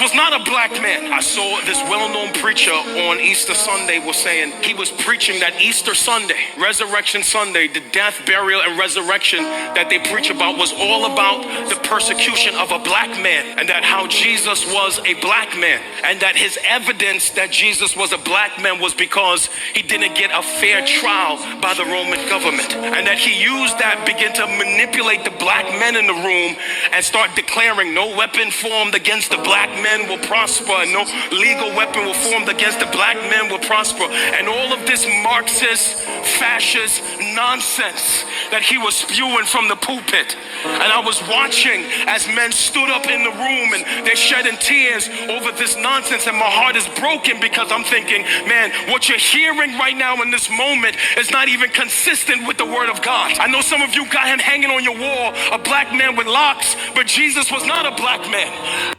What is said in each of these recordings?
was not a black man. I saw this well-known preacher on Easter Sunday was saying, he was preaching that Easter Sunday, Resurrection Sunday, the death, burial, and resurrection that they preach about was all about the persecution of a black man, and that how Jesus was a black man, and that his evidence that Jesus was a black man was because he didn't get a fair trial by the Roman government, and that he used that, begin to manipulate the black men in the room and start declaring no weapon formed against the black men will prosper, and no legal weapon will formed against the black men will prosper, and all of this Marxist, fascist nonsense that he was spewing from the pulpit. And I was watching as men stood up in the room and they're shedding tears over this nonsense, and my heart is broken because I'm thinking, man, what you're hearing right now in this moment is not even consistent with the word of God. I know some of you got him hanging on your wall, a black man with locks, but Jesus was not a black man.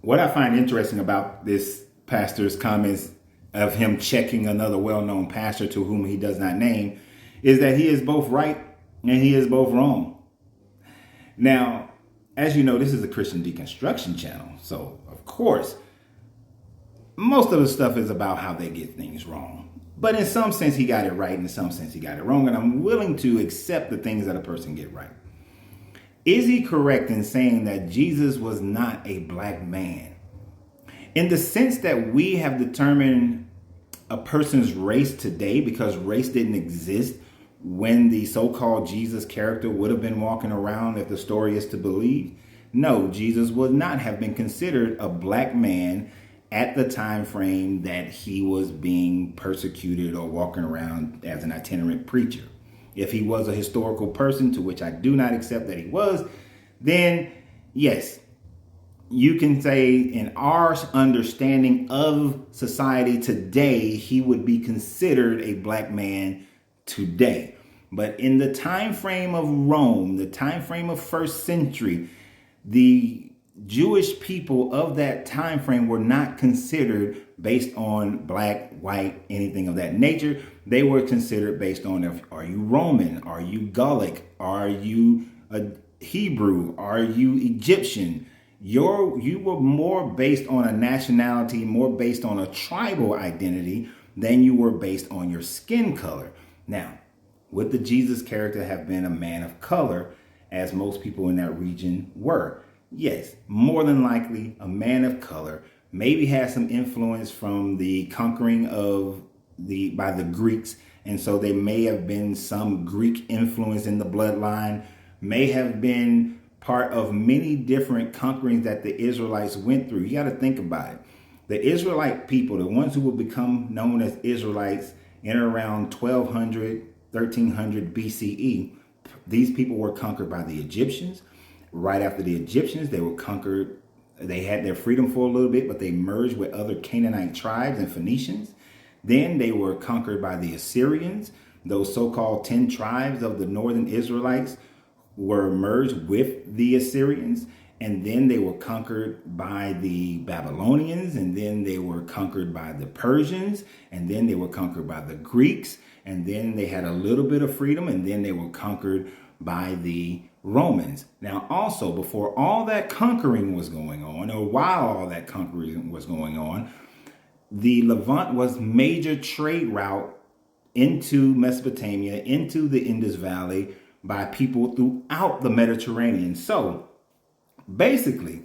What I find interesting about this pastor's comments of him checking another well-known pastor to whom he does not name is that he is both right and he is both wrong. Now, as you know, this is a Christian deconstruction channel. So, of course, most of the stuff is about how they get things wrong. But in some sense, he got it right. In some sense, he got it wrong. And I'm willing to accept the things that a person get right. Is he correct in saying that Jesus was not a black man? In the sense that we have determined a person's race today because race didn't exist when the so-called Jesus character would have been walking around, if the story is to believe? No, Jesus would not have been considered a black man at the time frame that he was being persecuted or walking around as an itinerant preacher. If he was a historical person, to which I do not accept that he was, then yes, you can say in our understanding of society today, he would be considered a black man today. But in the time frame of Rome, the time frame of first century, the Jewish people of that time frame were not considered based on black, white, anything of that nature. They were considered based on, are you Roman? Are you Gallic? Are you a Hebrew? Are you Egyptian? You were more based on a nationality, more based on a tribal identity than you were based on your skin color. Now, would the Jesus character have been a man of color, as most people in that region were? Yes, more than likely a man of color, maybe had some influence from the conquering by the Greeks. And so there may have been some Greek influence in the bloodline, may have been part of many different conquerings that the Israelites went through. You got to think about it. The Israelite people, the ones who will become known as Israelites in around 1200, 1300 BCE, these people were conquered by the Egyptians. Right after the Egyptians, they were conquered. They had their freedom for a little bit, but they merged with other Canaanite tribes and Phoenicians. Then they were conquered by the Assyrians. Those so-called 10 tribes of the northern Israelites were merged with the Assyrians. And then they were conquered by the Babylonians. And then they were conquered by the Persians. And then they were conquered by the Greeks. And then they had a little bit of freedom. And then they were conquered by the Romans. Now, also, before all that conquering was going on, or while all that conquering was going on, the Levant was major trade route into Mesopotamia, into the Indus Valley by people throughout the Mediterranean. So basically,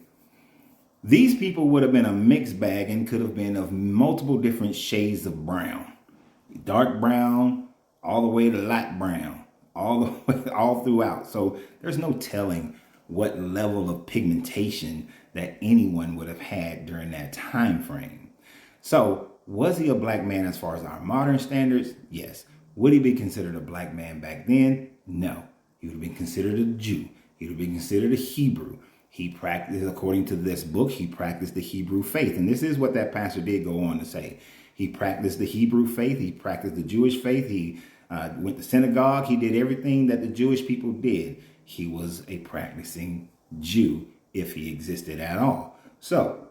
these people would have been a mixed bag and could have been of multiple different shades of brown, dark brown, all the way to light brown, all throughout. So there's no telling what level of pigmentation that anyone would have had during that time frame. So was he a black man as far as our modern standards? Yes. Would he be considered a black man back then? No. He would have been considered a Jew. He would have been considered a Hebrew. He practiced, according to this book, he practiced the Hebrew faith. And this is what that pastor did go on to say. He practiced the Hebrew faith. He practiced the Jewish faith. He went to synagogue. He did everything that the Jewish people did. He was a practicing Jew, if he existed at all. So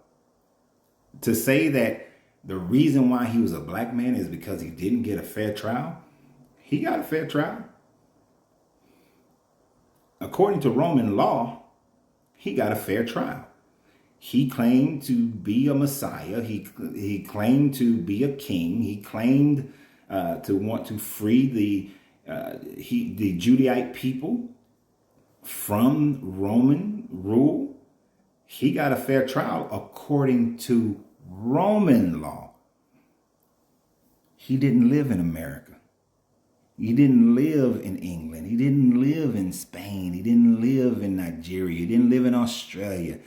to say that the reason why he was a black man is because he didn't get a fair trial, he got a fair trial. According to Roman law, he got a fair trial. He claimed to be a Messiah. He claimed to be a king. He claimed to want to free the Judite people from Roman rule. He got a fair trial according to Roman law. He didn't live in America. He didn't live in England. He didn't live in Spain. He didn't live in Nigeria. He didn't live in Australia.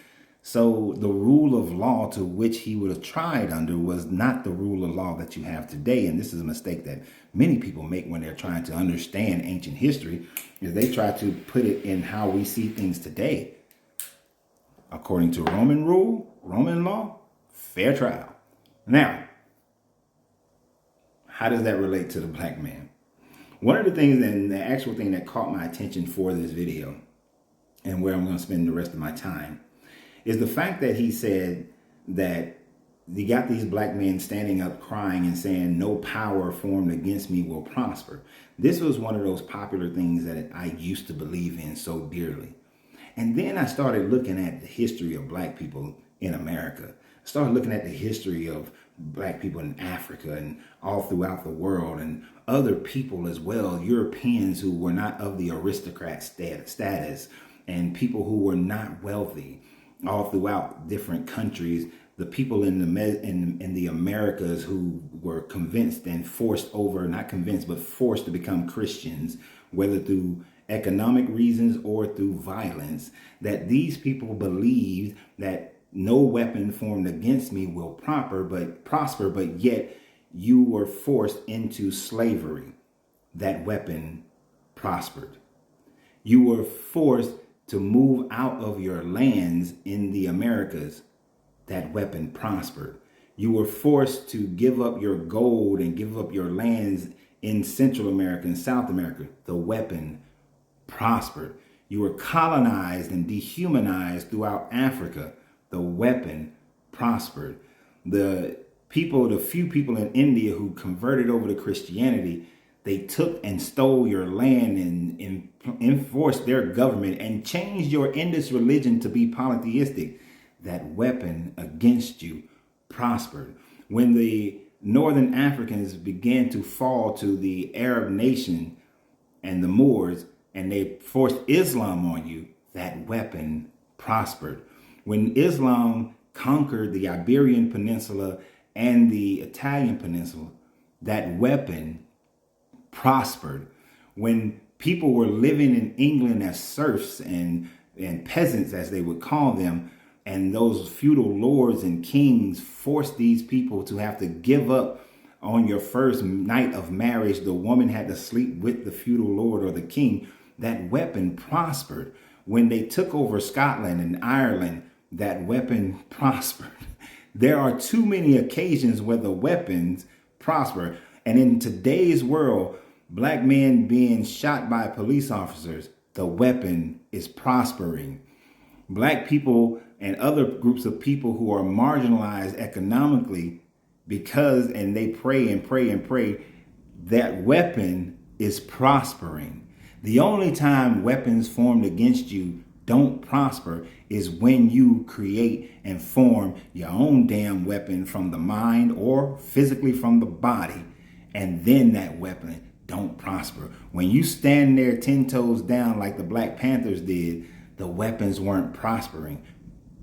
So the rule of law to which he would have tried under was not the rule of law that you have today. And this is a mistake that many people make when they're trying to understand ancient history, is they try to put it in how we see things today. According to Roman rule, Roman law, fair trial. Now, how does that relate to the black man? One of the things, and the actual thing that caught my attention for this video, and where I'm going to spend the rest of my time, is the fact that he said that you got these black men standing up crying and saying, no power formed against me will prosper. This was one of those popular things that I used to believe in so dearly. And then I started looking at the history of black people in America. I started looking at the history of black people in Africa and all throughout the world, and other people as well, Europeans who were not of the aristocrat status, and people who were not wealthy, all throughout different countries. The people in the Americas who were convinced and forced over, not convinced, but forced to become Christians, whether through economic reasons or through violence, that these people believed that no weapon formed against me will prosper, but yet you were forced into slavery. That weapon prospered. You were forced to move out of your lands in the Americas. That weapon prospered. You were forced to give up your gold and give up your lands in Central America and South America. The weapon prospered. You were colonized and dehumanized throughout Africa. The weapon prospered. The few people in India who converted over to Christianity, they took and stole your land and enforced their government and changed your Indus religion to be polytheistic. That weapon against you prospered. When the Northern Africans began to fall to the Arab nation and the Moors, and they forced Islam on you, that weapon prospered. When Islam conquered the Iberian Peninsula and the Italian Peninsula, that weapon prospered. When people were living in England as serfs and peasants, as they would call them, and those feudal lords and kings forced these people to have to give up on your first night of marriage. The woman had to sleep with the feudal lord or the king. That weapon prospered. When they took over Scotland and Ireland, that weapon prospered. There are too many occasions where the weapons prosper. And in today's world, black men being shot by police officers, the weapon is prospering. Black people and other groups of people who are marginalized economically and they pray and pray and pray, that weapon is prospering. The only time weapons formed against you don't prosper is when you create and form your own damn weapon from the mind or physically from the body, and then that weapon don't prosper. When you stand there 10 toes down like the Black Panthers did, the weapons weren't prospering.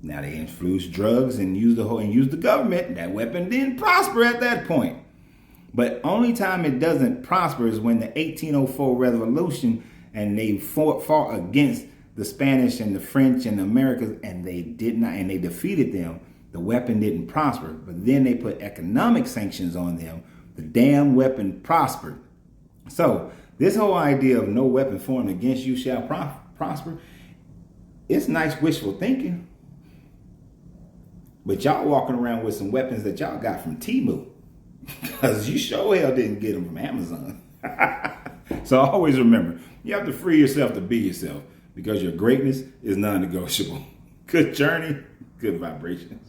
Now they infused drugs and used the government. That weapon didn't prosper at that point. But only time it doesn't prosper is when the 1804 revolution and they fought against the Spanish and the French and the Americans, and they defeated them. The weapon didn't prosper. But then they put economic sanctions on them. The damn weapon prospered. So this whole idea of no weapon formed against you shall prosper, it's nice wishful thinking. But y'all walking around with some weapons that y'all got from Temu. Because you sure hell didn't get them from Amazon. So always remember, you have to free yourself to be yourself, because your greatness is non-negotiable. Good journey, good vibrations.